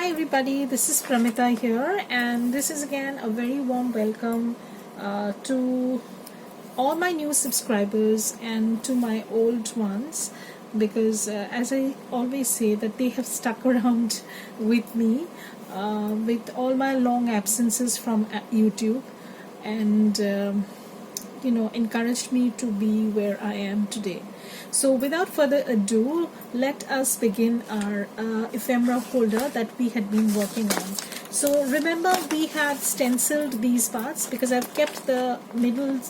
Hi everybody, this is Pramita here, and this is again a very warm welcome to all my new subscribers and to my old ones, because as I always say that they have stuck around with me with all my long absences from YouTube, and encouraged me to be where I am today. So without further ado, let us begin our ephemera holder that we had been working on. So remember, we had stenciled these parts because I've kept the middle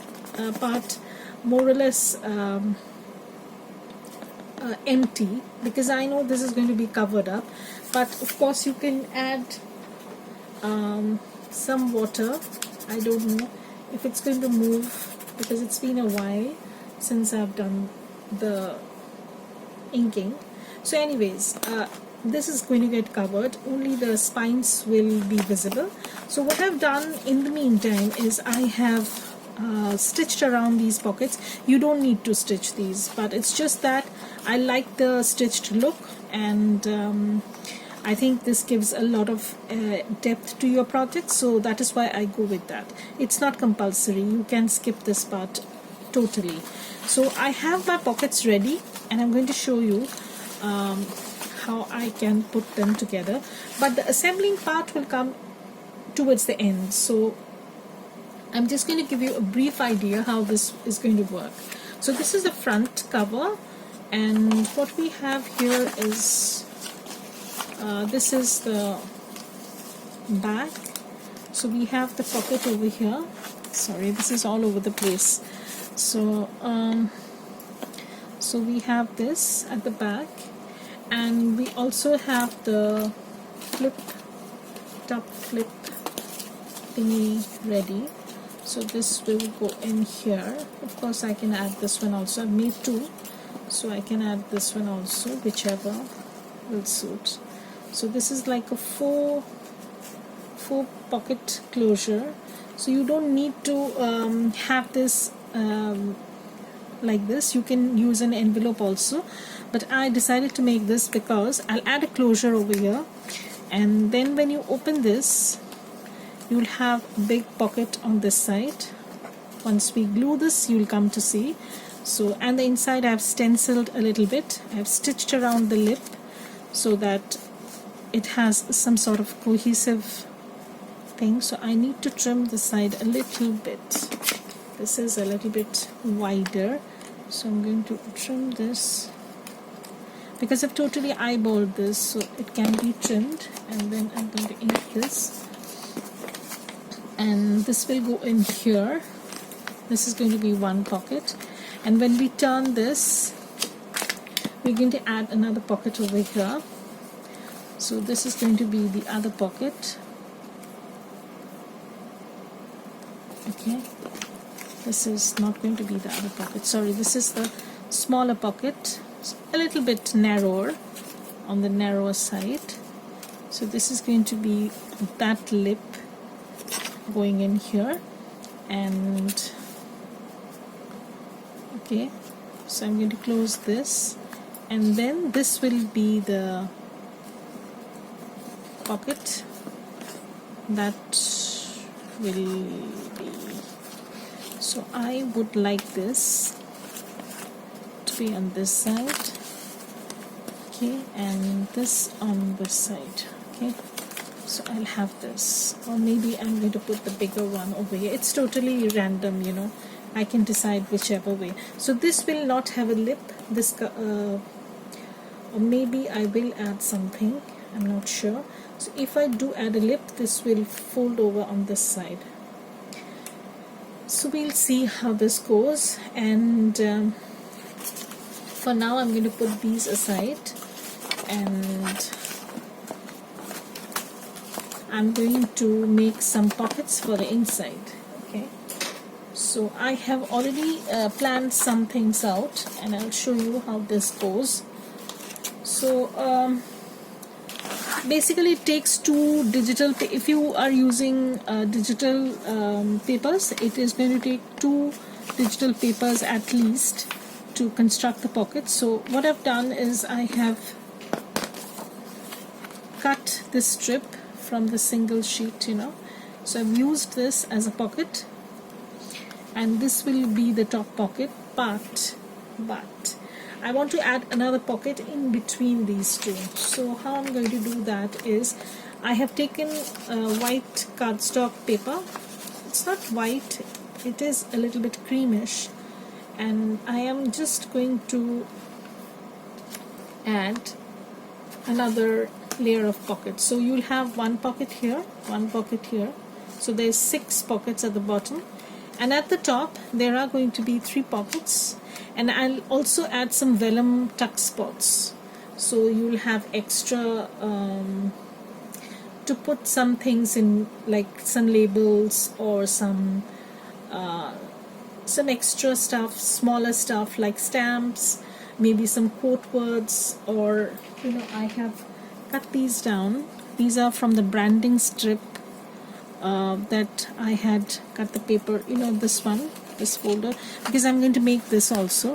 part more or less empty, because I know this is going to be covered up, but of course you can add some water. I don't know if it's going to move because it's been a while since I've done the inking. So anyways, this is going to get covered, only the spines will be visible. So what I've done in the meantime is I have stitched around these pockets. You don't need to stitch these, but it's just that I like the stitched look, and I think this gives a lot of depth to your project, so that is why I go with that. It's not compulsory, you can skip this part totally. So I have my pockets ready, and I'm going to show you how I can put them together, but the assembling part will come towards the end. So I'm just going to give you a brief idea how this is going to work. So this is the front cover, and what we have here is this is the back. So we have the pocket over here. Sorry, this is all over the place. So so we have this at the back, and we also have the top flip thingy ready. So this will go in here. Of course I can add this one also. I've made two, so I can add this one also, whichever will suit. So this is like a four pocket closure, so you don't need to have this like this. You can use an envelope also, but I decided to make this because I'll add a closure over here, and then when you open this you'll have a big pocket on this side. Once we glue this, you'll come to see. So, and the inside I've stenciled a little bit. I've stitched around the lip so that it has some sort of cohesive thing. So I need to trim the side a little bit. This is a little bit wider, so I'm going to trim this because I've totally eyeballed this, so it can be trimmed. And then I'm going to ink this, and this will go in here. This is going to be one pocket, and when we turn this, we're going to add another pocket over here. So this is going to be the other pocket. Okay, this is not going to be the other pocket. Sorry, this is the smaller pocket. It's a little bit narrower, on the narrower side. So this is going to be that lip going in here, and okay, so I'm going to close this, and then this will be the pocket that will be. So I would like this to be on this side, okay, and this on this side. Okay, so I'll have this, or maybe I'm going to put the bigger one over here. It's totally random, you know, I can decide whichever way. So this will not have a lip, this or maybe I will add something, I'm not sure. So if I do add a lip, this will fold over on this side. So we'll see how this goes, and for now I'm going to put these aside, and I'm going to make some pockets for the inside. Okay, so I have already planned some things out, and I'll show you how this goes. So basically it takes two digital, if you are using digital papers, it is going to take two digital papers at least to construct the pocket. So what I've done is I have cut this strip from the single sheet, you know. So I've used this as a pocket, and this will be the top pocket, but I want to add another pocket in between these two. So how I'm going to do that is, I have taken white cardstock paper. It's not white, it is a little bit creamish, and I am just going to add another layer of pockets. So you'll have one pocket here, one pocket here. So there's 6 pockets at the bottom, and at the top there are going to be 3 pockets, and I'll also add some vellum tuck spots. So you'll have extra to put some things in, like some labels or some extra stuff, smaller stuff like stamps, maybe some quote words, or you know, I have cut these down. These are from the branding strip that I had cut the paper, you know, this one, this folder, because I'm going to make this also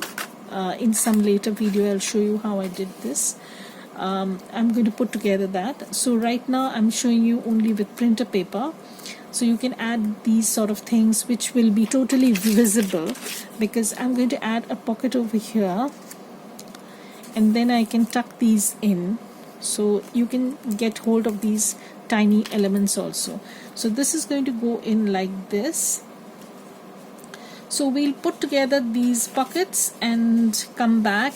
in some later video. I'll show you how I did this. I'm going to put together that. So right now I'm showing you only with printer paper. So you can add these sort of things which will be totally visible, because I'm going to add a pocket over here, and then I can tuck these in, so you can get hold of these tiny elements also. So this is going to go in like this. So we'll put together these pockets and come back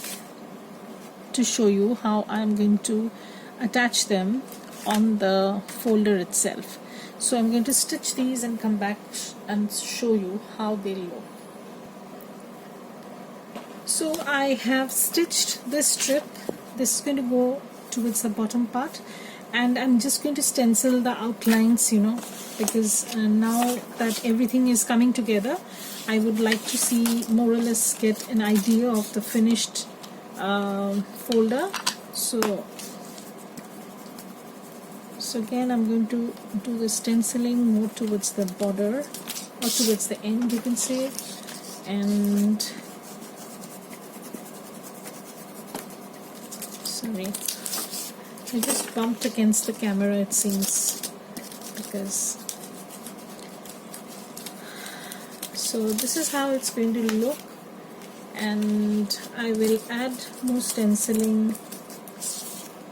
to show you how I'm going to attach them on the folder itself. So I'm going to stitch these and come back and show you how they look. So I have stitched this strip. This is going to go towards the bottom part, and I'm just going to stencil the outlines, you know, because now that everything is coming together, I would like to see, more or less get an idea of the finished folder. So again, I'm going to do the stenciling more towards the border, or towards the end, you can say. And sorry, I just bumped against the camera, it seems, because so this is how it's going to look, and I will add more stenciling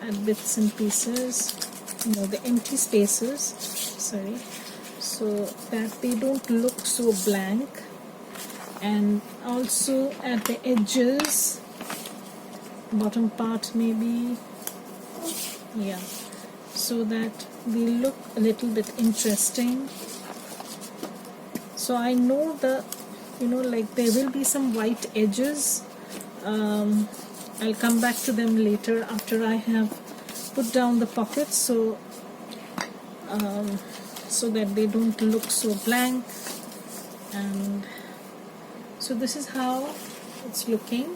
at bits and pieces, you know, the empty spaces, sorry, so that they don't look so blank, and also at the edges, bottom part maybe, yeah, so that they look a little bit interesting. So I know the, you know, like there will be some white edges. I'll come back to them later after I have put down the pockets, so that they don't look so blank. And so this is how it's looking.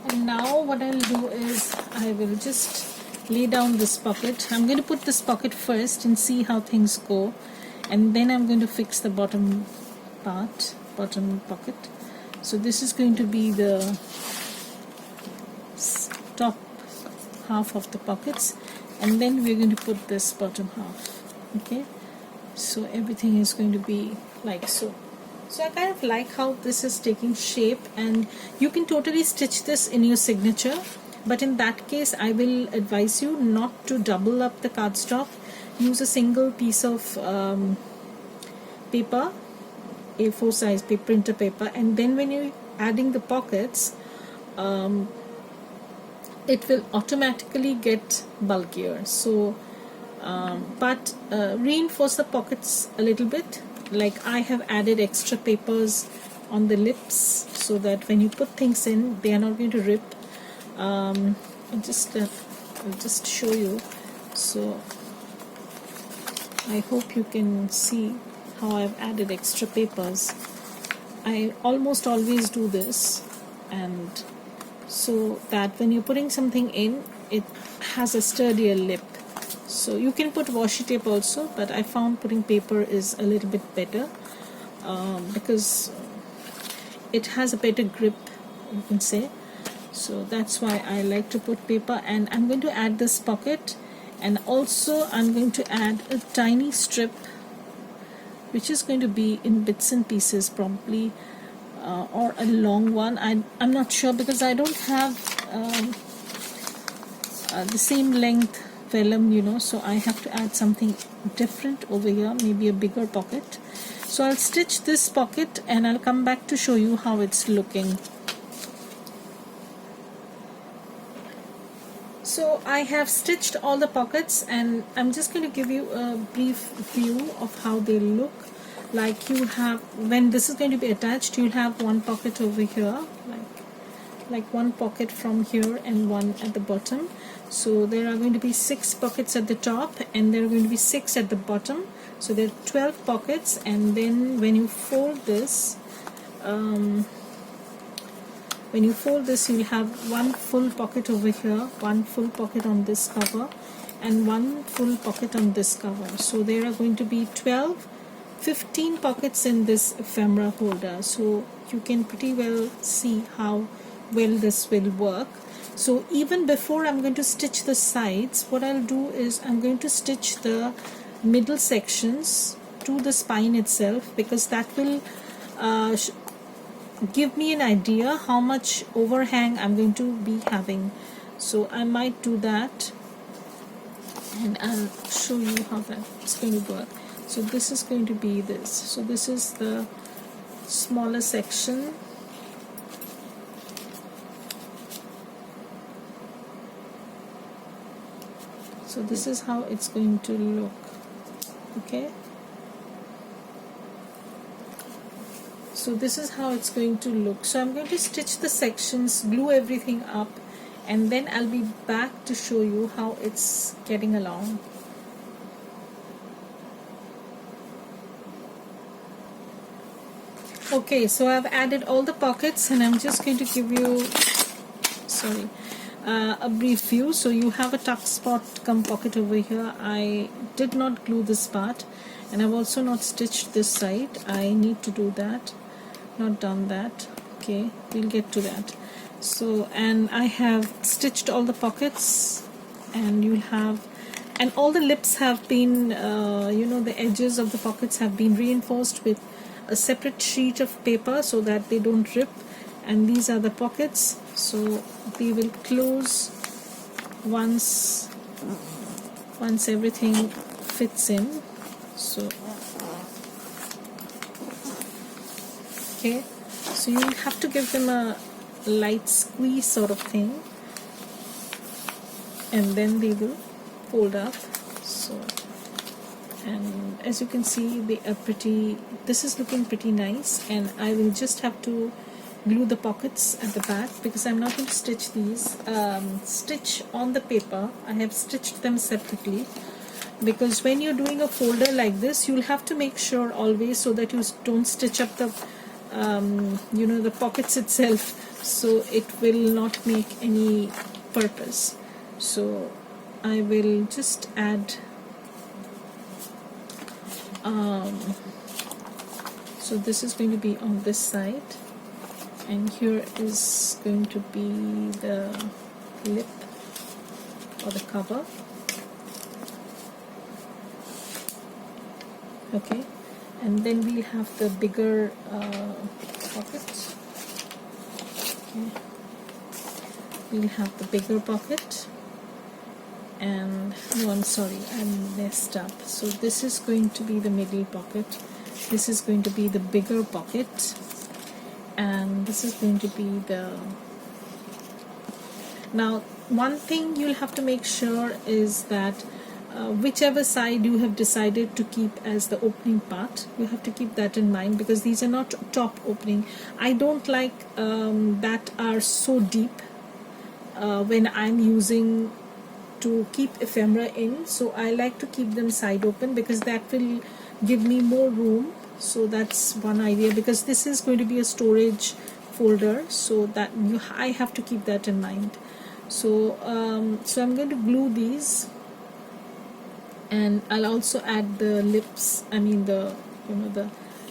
And now what I'll do is I will just lay down this pocket. I'm going to put this pocket first and see how things go, and then I'm going to fix the bottom part, bottom pocket. So this is going to be the top half of the pockets, and then we're going to put this bottom half. Okay, so everything is going to be like so. So I kind of like how this is taking shape, and you can totally stitch this in your signature, but in that case I will advise you not to double up the cardstock. Use a single piece of paper, A4 size paper, printer paper, and then when you're adding the pockets, it will automatically get bulkier. So but reinforce the pockets a little bit. Like I have added extra papers on the lips, so that when you put things in, they are not going to rip. I'll just show you. So I hope you can see how I've added extra papers. I almost always do this, and so that when you're putting something in, it has a sturdier lip. So you can put washi tape also, but I found putting paper is a little bit better because it has a better grip, you can say. so that's why I like to put paper. And I'm going to add this pocket, and also I'm going to add a tiny strip which is going to be in bits and pieces probably, or a long one. I'm not sure because I don't have the same length vellum, you know, so I have to add something different over here, maybe a bigger pocket. So I'll stitch this pocket and I'll come back to show you how it's looking. So I have stitched all the pockets, and I'm just going to give you a brief view of how they look. Like, you have, when this is going to be attached, you'll have one pocket over here, like one pocket from here and one at the bottom. So there are going to be 6 pockets at the top, and there are going to be 6 at the bottom. So there are 12 pockets. And then when you fold this, you'll have one full pocket over here, one full pocket on this cover, and one full pocket on this cover. So there are going to be 15 pockets in this ephemera holder. So you can pretty well see how well this will work. So even before I'm going to stitch the sides, what I'll do is I'm going to stitch the middle sections to the spine itself, because that will give me an idea how much overhang I'm going to be having. So I might do that, and I'll show you how that's going to work. So this is going to be this. So this is the smaller section. So this is how it's going to look. Okay. So this is how it's going to look. So I'm going to stitch the sections, glue everything up, and then I'll be back to show you how it's getting along. Okay, so I've added all the pockets, and I'm just going to give you a brief view. So you have a tuck spot come pocket over here. I did not glue this part, and I've also not stitched this side. I need to do that. Not done that. Okay, we'll get to that. So, and I have stitched all the pockets, and you'll have, and all the lips have been the edges of the pockets have been reinforced with a separate sheet of paper so that they don't rip. And these are the pockets, so they will close once everything fits in. So okay, so you have to give them a light squeeze sort of thing, and then they will fold up. So, and as you can see, they are pretty, this is looking pretty nice. And I will just have to glue the pockets at the back, because I'm not going to stitch these stitch on the paper. I have stitched them separately, because when you're doing a folder like this, you'll have to make sure always so that you don't stitch up the the pockets itself, so it will not make any purpose. So I will just add so this is going to be on this side, and here is going to be the lip or the cover. Okay, and then we'll have the bigger pocket. Okay. We'll have the bigger pocket, and no, I'm sorry, I messed up. So this is going to be the middle pocket, this is going to be the bigger pocket, and this is going to be the... Now, one thing you'll have to make sure is that whichever side you have decided to keep as the opening part, you have to keep that in mind, because these are not top opening. I don't like that are so deep when I'm using to keep ephemera in, so I like to keep them side open, because that will give me more room. So that's one idea, because this is going to be a storage folder, so that I have to keep that in mind. So so I'm going to glue these, and I'll also add the lips, the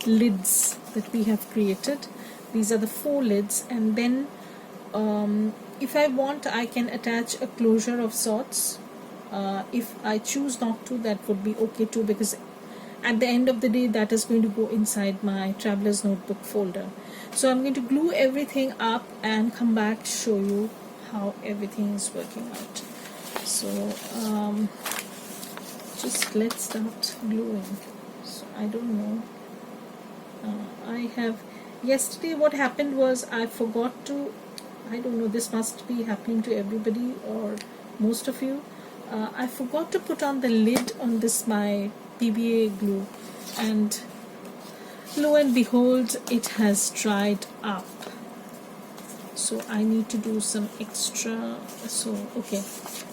lids that we have created. These are the 4 lids, and then if I want, I can attach a closure of sorts. If I choose not to, that would be okay too, because at the end of the day that is going to go inside my traveler's notebook folder. So I'm going to glue everything up and come back to show you how everything is working out. So just let's start gluing. So I don't know, I have, yesterday what happened was I forgot to, I don't know, this must be happening to everybody or most of you. I forgot to put on the lid on this my PVA glue, and lo and behold, it has dried up. So I need to do some extra. So okay,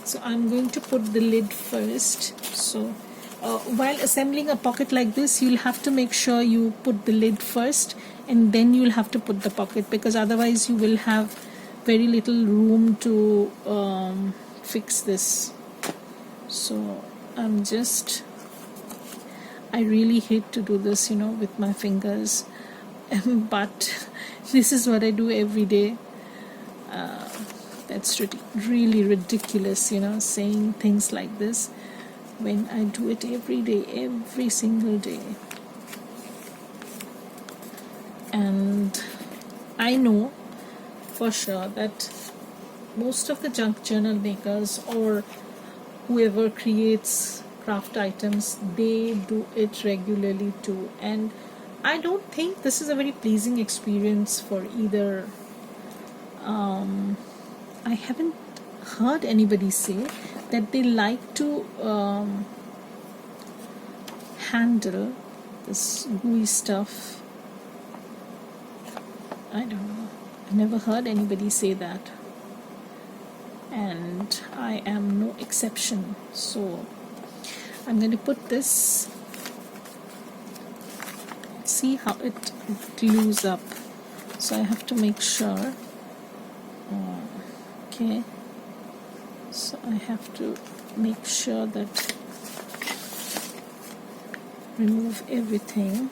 so I'm going to put the lid first. So while assembling a pocket like this, you'll have to make sure you put the lid first, and then you'll have to put the pocket, because otherwise you will have very little room to fix this. So I really hate to do this, you know, with my fingers, but this is what I do every day. That's really ridiculous, you know, saying things like this when I do it every day, every single day. And I know for sure that most of the junk journal makers or whoever creates craft items, they do it regularly too, and I don't think this is a very pleasing experience for either. I haven't heard anybody say that they like to handle this gooey stuff. I don't know, I never heard anybody say that, and I am no exception. So I'm going to put this, see how it glues up. So I have to make sure. Okay, so I have to make sure that remove everything,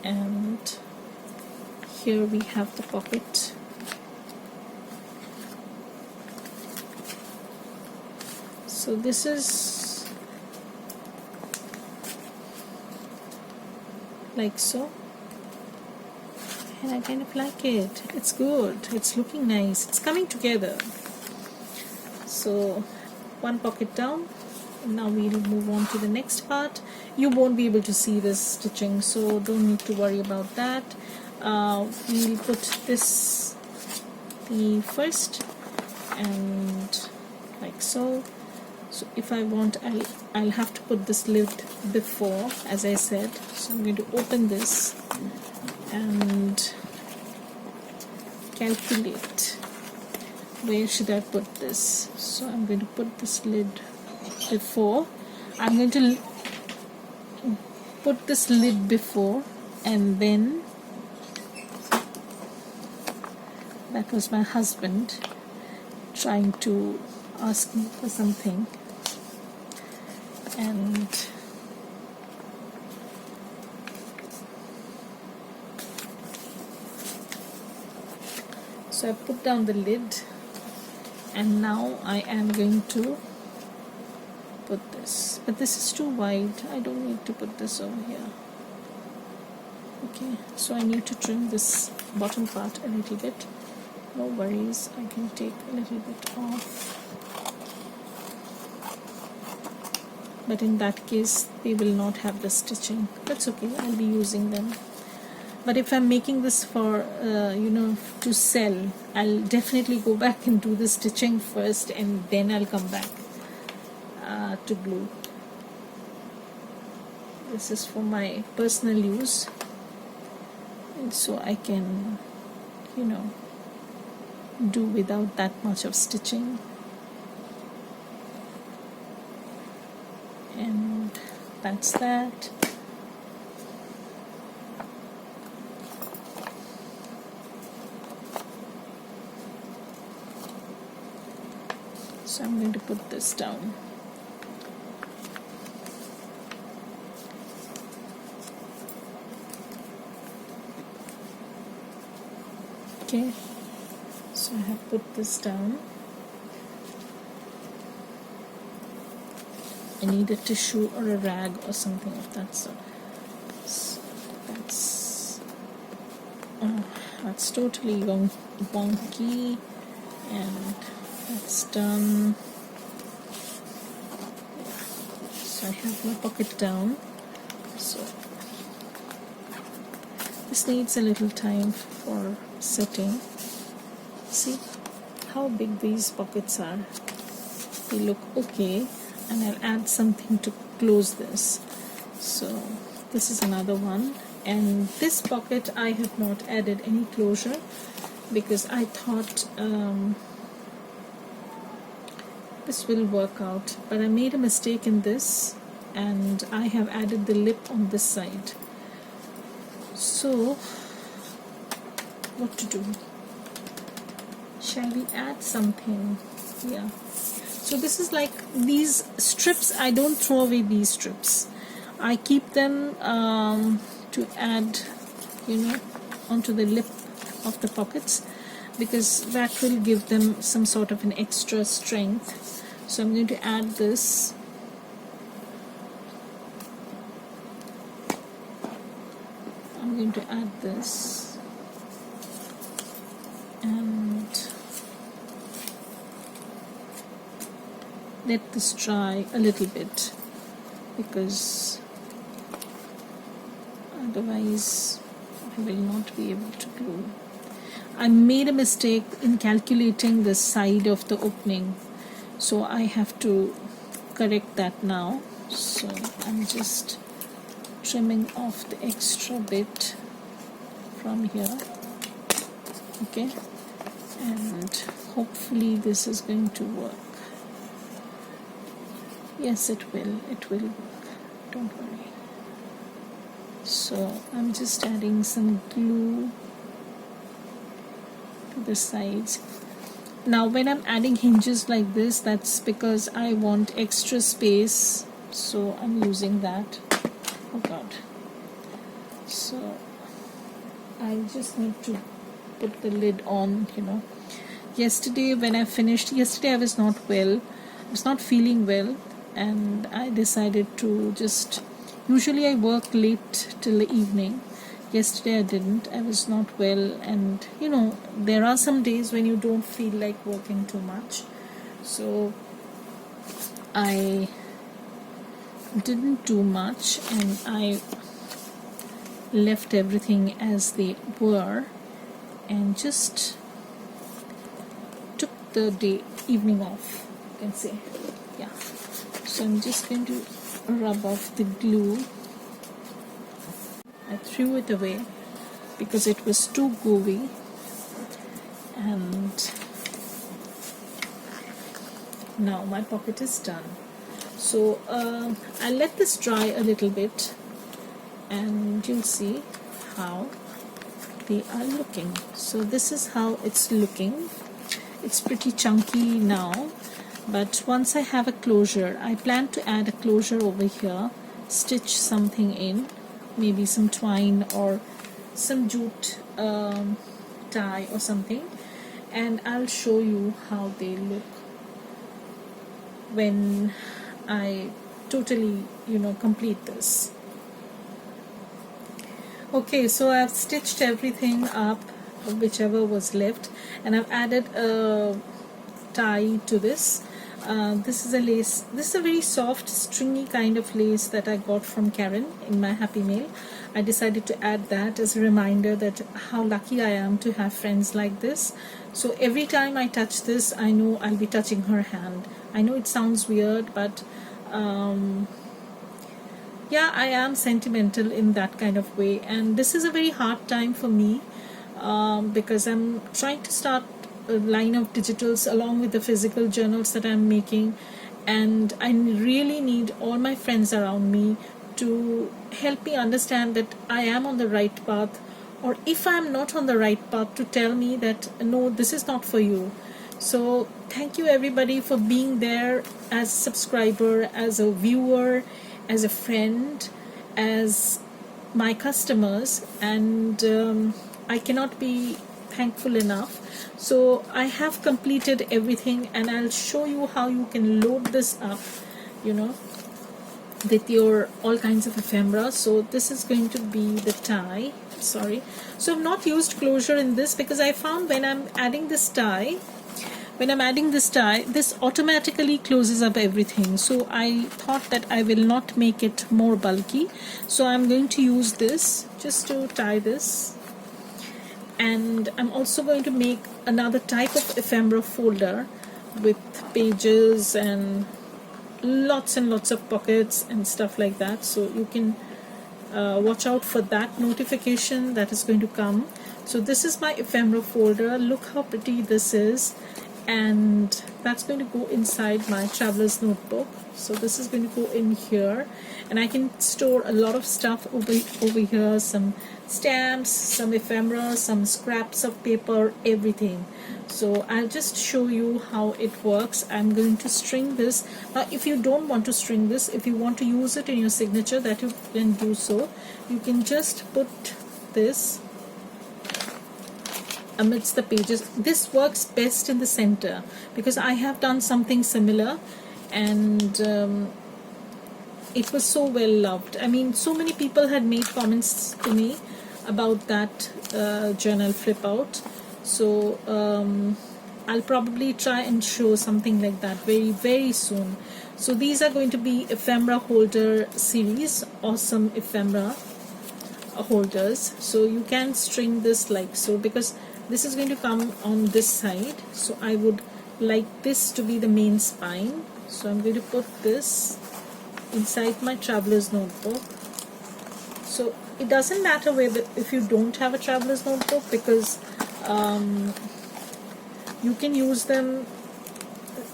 and here we have the pocket. So this is like so, and I kind of like it. It's good, it's looking nice, it's coming together. So one pocket down, and now we'll move on to the next part. You won't be able to see this stitching, so don't need to worry about that. We'll put this the first, and like so. So if I want, I'll have to put this lid before, as I said. So I'm going to open this and calculate where should I put this. So I'm going to put this lid before. I'm going to put this lid before, and then that was my husband trying to ask me for something, and so I put down the lid, and now I am going to put this, but this is too wide. I don't need to put this over here. Okay, so I need to trim this bottom part a little bit. No worries, I can take a little bit off, but in that case they will not have the stitching. That's okay, I'll be using them. But if I'm making this for to sell, I'll definitely go back and do the stitching first, and then I'll come back to glue. This is for my personal use, and so I can do without that much of stitching. And that's that. So I'm going to put this down. Okay, so I have put this down. I need a tissue or a rag or something of that sort. So that's totally wonky, and that's done. So I have my pocket down. So this needs a little time for setting. See how big these pockets are. They look okay, and I'll add something to close this. So this is another one, and this pocket I have not added any closure because I thought this will work out, but I made a mistake in this and I have added the lip on this side. So what to do? Shall we add something? Yeah. So this is like these strips. I don't throw away these strips. I keep them to add, onto the lip of the pockets, because that will give them some sort of an extra strength. So I'm going to add this. I'm going to add this and let this dry a little bit, because otherwise I will not be able to glue. I made a mistake in calculating the side of the opening, so I have to correct that now. So I'm just trimming off the extra bit from here. Okay, and hopefully this is going to work. Yes, it will work, don't worry. So I'm just adding some glue to the sides. Now when I'm adding hinges like this, that's because I want extra space, so I'm using that. Oh God. So I just need to put the lid on, Yesterday when I finished, I was not well. I was not feeling well, and I decided to just, usually I work late till the evening. Yesterday I didn't. I was not well, and there are some days when you don't feel like working too much. So I didn't do much, and I left everything as they were and just took the evening off, you can say. Yeah. So I'm just going to rub off the glue. I threw it away because it was too gooey, and now my pocket is done. So I'll let this dry a little bit, and you'll see how they are looking. So this is how it's looking. It's pretty chunky now, but once I have a closure, I plan to add a closure over here, stitch something in, maybe some twine or some jute tie or something, and I'll show you how they look when I totally complete this. Okay, so I've stitched everything up, whichever was left, and I've added a tie to this. This is a lace. This is a very soft, stringy kind of lace that I got from Karen in my Happy Mail. I decided to add that as a reminder that how lucky I am to have friends like this. So every time I touch this, I know I'll be touching her hand. I know it sounds weird, but yeah, I am sentimental in that kind of way, and this is a very hard time for me because I'm trying to start a line of digitals along with the physical journals that I'm making, and I really need all my friends around me to help me understand that I am on the right path, or if I'm not on the right path, to tell me that no, this is not for you. So thank you everybody for being there as a subscriber, as a viewer, as a friend, as my customers, and I cannot be thankful enough. So I have completed everything, and I'll show you how you can load this up, you know, with your all kinds of ephemera. So this is going to be the tie. Sorry, so I've not used closure in this because I found when I'm adding this tie, this automatically closes up everything. So I thought that I will not make it more bulky, so I'm going to use this just to tie this. And I'm also going to make another type of ephemera folder with pages and lots and lots of pockets and stuff like that. So you can watch out for that notification that is going to come. So this is my ephemera folder. Look how pretty this is, and that's going to go inside my traveler's notebook. So this is going to go in here, and I can store a lot of stuff over here, some stamps, some ephemera, some scraps of paper, everything. So I'll just show you how it works. I'm going to string this. Now if you don't want to string this, if you want to use it in your signature, that you can do so. You can just put this amidst the pages. This works best in the center because I have done something similar, and it was so well loved. I mean, so many people had made comments to me about that journal flip out. So I'll probably try and show something like that very, very soon. So these are going to be ephemera holder series, awesome ephemera holders. So you can string this like so, because this is going to come on this side. So I would like this to be the main spine. So I'm going to put this inside my traveler's notebook. So it doesn't matter whether if you don't have a traveler's notebook, because you can use them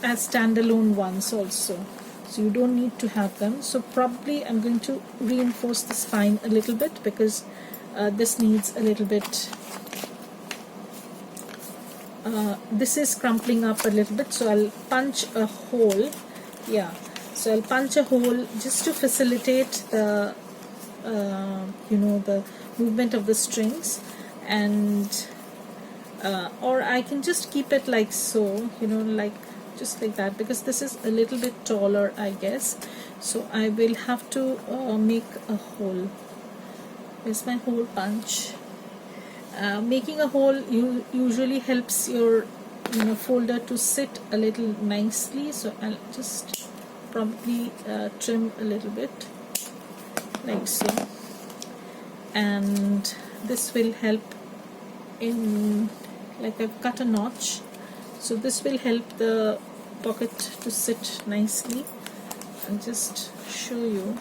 as standalone ones also. So you don't need to have them. So probably I'm going to reinforce the spine a little bit, because this needs a little bit, this is crumpling up a little bit. So I'll punch a hole. Yeah, so I'll punch a hole just to facilitate the you know, the movement of the strings. And or I can just keep it like so, you know, like just like that, because this is a little bit taller, I guess. So I will have to make a hole. Where's my hole punch? Making a hole usually helps your, you know, folder to sit a little nicely. So I'll just probably trim a little bit like so, and this will help in, like I've cut a notch, so this will help the pocket to sit nicely. I'll just show you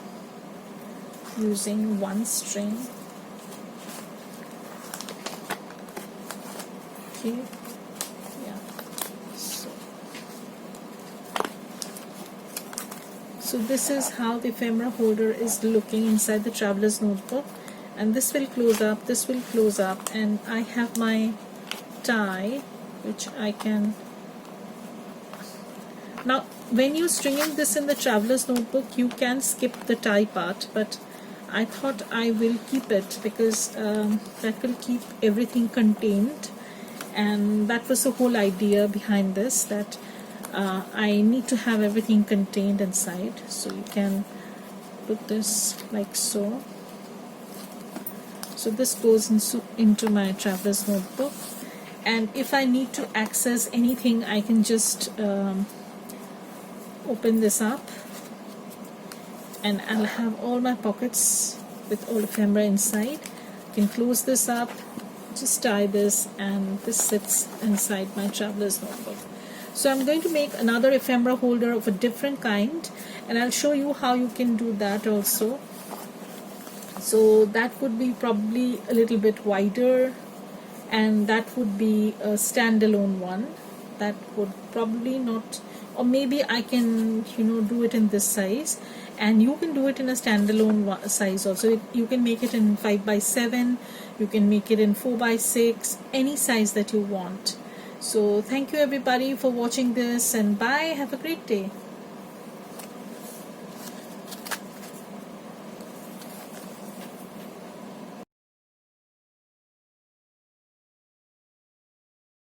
using one string. Okay, yeah, so this is how the ephemera holder is looking inside the traveler's notebook. And this will close up, this will close up, and I have my tie, which I can. Now when you're stringing this in the traveler's notebook, you can skip the tie part, but I thought I will keep it because that will keep everything contained, and that was the whole idea behind this, that I need to have everything contained inside. So you can put this like so. So this goes into my traveler's notebook, and if I need to access anything, I can just open this up, and I'll have all my pockets with all ephemera inside. I can close this up, just tie this, and this sits inside my traveler's notebook. So I'm going to make another ephemera holder of a different kind, and I'll show you how you can do that also. So that would be probably a little bit wider, and that would be a standalone one. That would probably not, or maybe I can, you know, do it in this size, and you can do it in a standalone size also. You can make it in 5x7, you can make it in 4x6, any size that you want. So thank you everybody for watching this, and bye, have a great day.